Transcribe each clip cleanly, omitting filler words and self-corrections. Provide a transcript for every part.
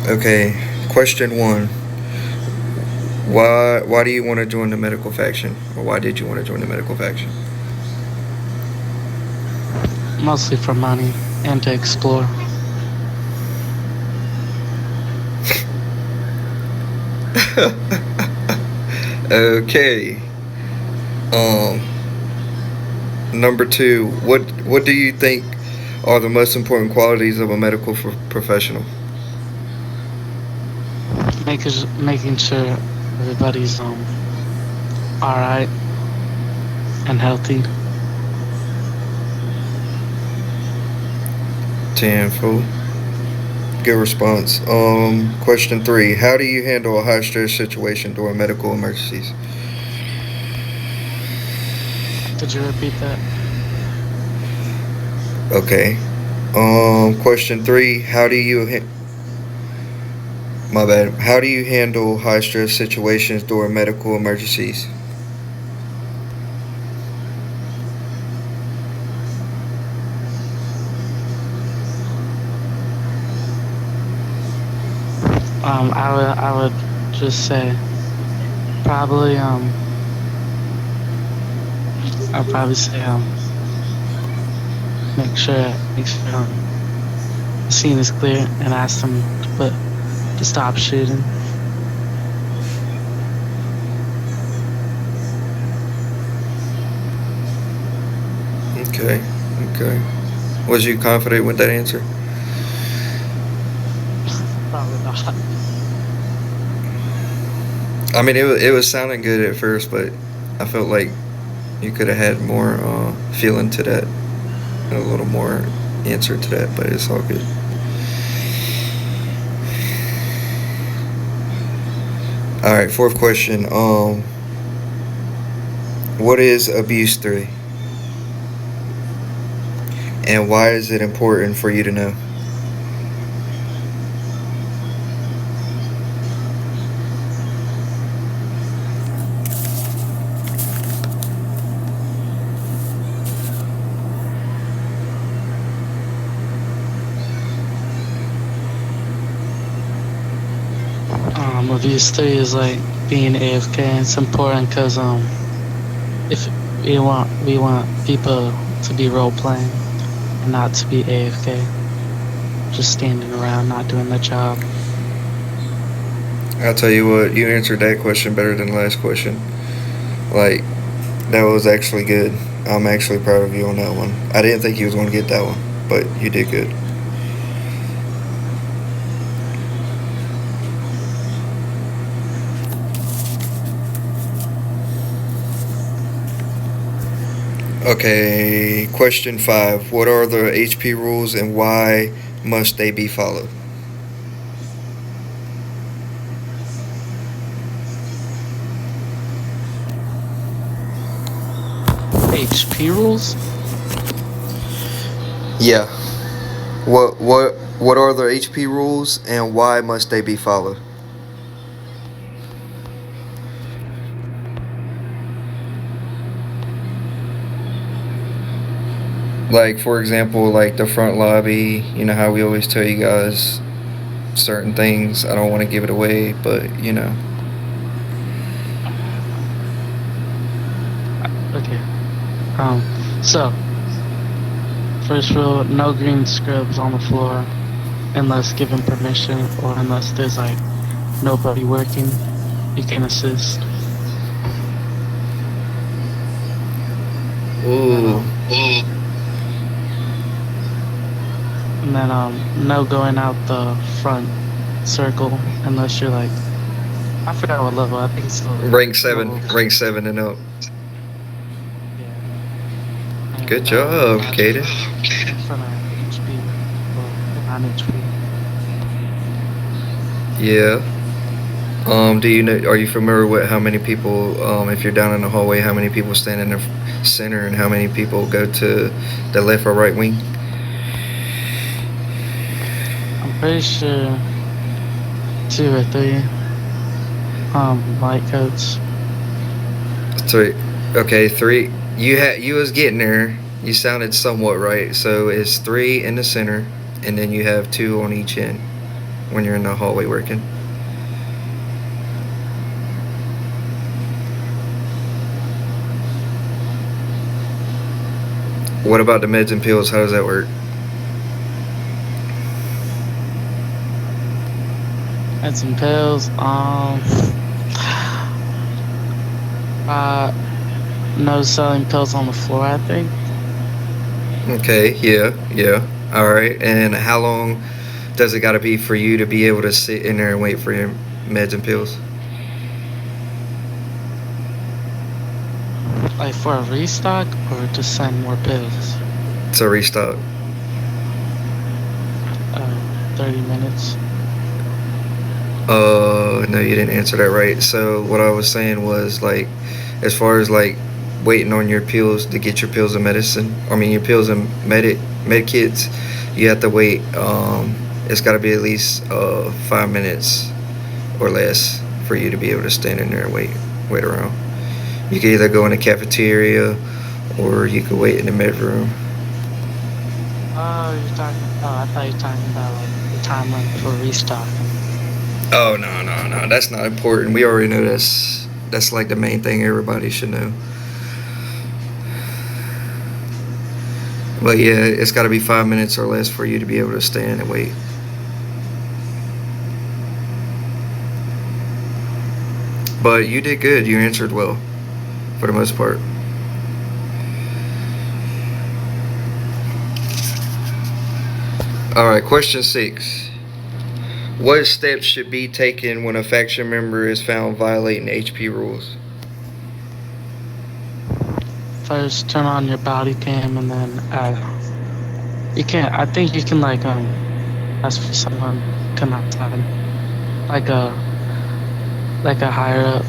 Okay, question one. Why do you want to join the medical faction? Or why did you want to join the medical faction? Mostly for money and to explore. Okay. Um Number two, what do you think are the most important qualities of a medical professional? Making sure everybody's all right and healthy. 10 full. Good response. Question three, how do you handle a high stress situation during medical emergencies? Could you repeat that? Okay. Question three, my bad. How do you handle high stress situations during medical emergencies? I would just say probably I'll probably say make sure the scene is clear and ask them to stop shooting. Okay. Okay. Was you confident with that answer? Probably not. I mean, it was sounding good at first, but I felt like you could have had more feeling to that, a little more answer to that, but it's all good. All right, fourth question. What is abuse theory, and why is it important for you to know? Abuse three is like being AFK. It's important because if we want people to be role playing and not to be AFK, just standing around not doing their job. I'll tell you what, you answered that question better than the last question. Like, that was actually good. I'm actually proud of you on that one. I didn't think you was going to get that one, but you did good. Okay, question five. What are the HP rules and why must they be followed? HP rules. Yeah. What are the HP rules and why must they be followed? Like, for example, like the front lobby, you know how we always tell you guys certain things. I don't want to give it away, but you know. Okay. Um. So first rule: no green scrubs on the floor unless given permission or unless there's like nobody working. You can assist. And then Ooh. no going out the front circle unless you're like I forgot what level. I think it's Rank 7. level. Rank 7 and up. Yeah. And Good no job, not Cayden. in front of HP or non HP. Yeah. Do you know? Are you familiar with how many people? If you're down in the hallway, how many people stand in the center, and how many people go to the left or right wing? I'm pretty sure two or three light coats. Three. Okay, three. You was getting there. You sounded somewhat right. So it's three in the center, and then you have two on each end. when you're in the hallway working? What about the meds and pills? How does that work? And some pills. Uh, no selling pills on the floor, I think. Okay, yeah, yeah. All right. And how long does it got to be for you to be able to sit in there and wait for your meds and pills? Like for a restock or to send more pills. To restock. 30 minutes. No, you didn't answer that right. So what I was saying was like, as far as like waiting on your pills to get your pills and medicine. I mean your pills and med kits. You have to wait. It's got to be at least 5 minutes or less for you to be able to stand in there and wait around. You could either go in the cafeteria or you could wait in the med room. Oh, you're talking. Oh, I thought you were talking about like the time limit for restocking. Oh no, that's not important. We already know that's like the main thing everybody should know. But yeah, it's got to be 5 minutes or less for you to be able to stand and wait. But you did good. You answered well, for the most part. All right, question 6. What steps should be taken when a faction member is found violating HP rules? First, turn on your body cam, and then you can't. I think you can like ask for someone to come outside, like a higher up,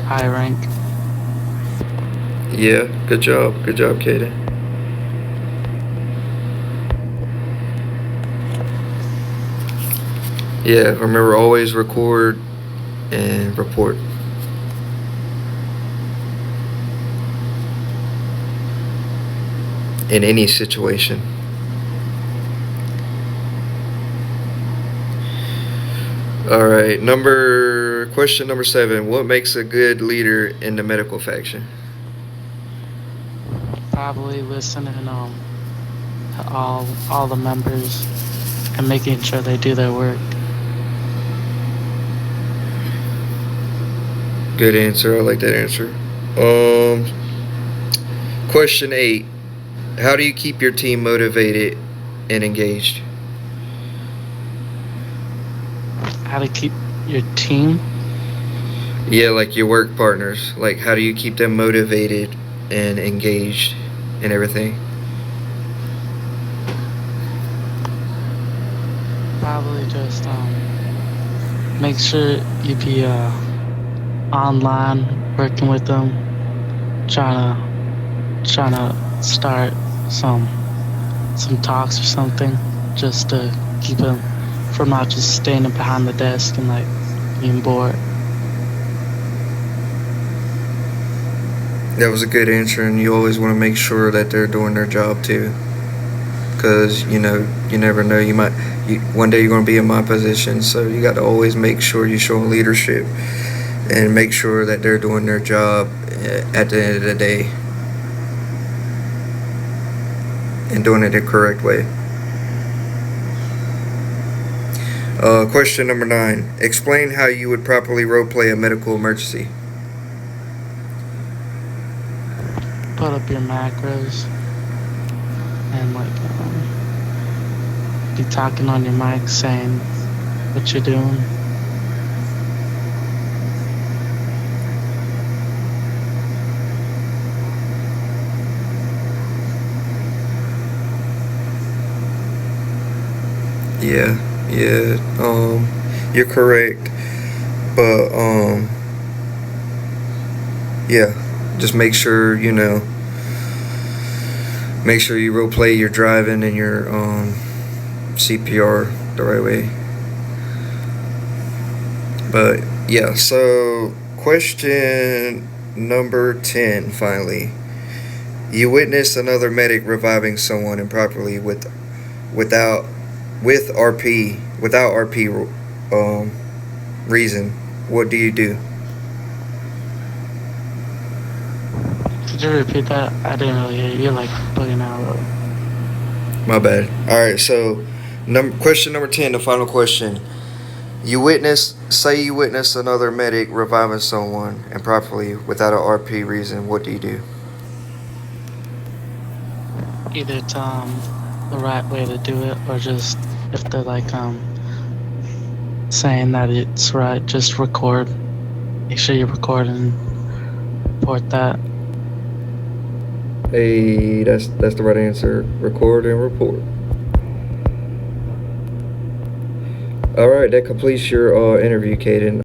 high rank. Yeah, good job. Good job, Cayden. Yeah, remember always record and report. In any situation. All right, question number 7. What makes a good leader in the medical faction? Probably listening to all the members and making sure they do their work. Good answer. I like that answer. Question 8. How do you keep your team motivated and engaged? How to keep your team? Yeah, like your work partners. Like, how do you keep them motivated and engaged and everything? Probably just make sure you be online working with them, trying to start some talks or something, just to keep them from not just standing behind the desk and like being bored. That was a good answer, and you always want to make sure that they're doing their job too. Because, you never know. One day you're going to be in my position, so you got to always make sure you're showing leadership and make sure that they're doing their job at the end of the day and doing it the correct way. Question number 9. Explain how you would properly roleplay a medical emergency. Put up your macros and like be talking on your mic saying what you're doing. Yeah, you're correct. But yeah, just make sure make sure you role play your driving and your CPR the right way. But yeah, so question number 10 finally. You witnessed another medic reviving someone improperly without RP reason, what do you do? Could you repeat that? I didn't really hear you. You're like bugging out a little. My bad. All right, so question number 10, the final question. Say you witness another medic reviving someone improperly without a RP reason. What do you do? Either tell 'em the right way to do it, or just if they're like saying that it's right, just record. Make sure you record and report that. Hey, that's the right answer. Record and report. All right, that completes your interview, Cayden.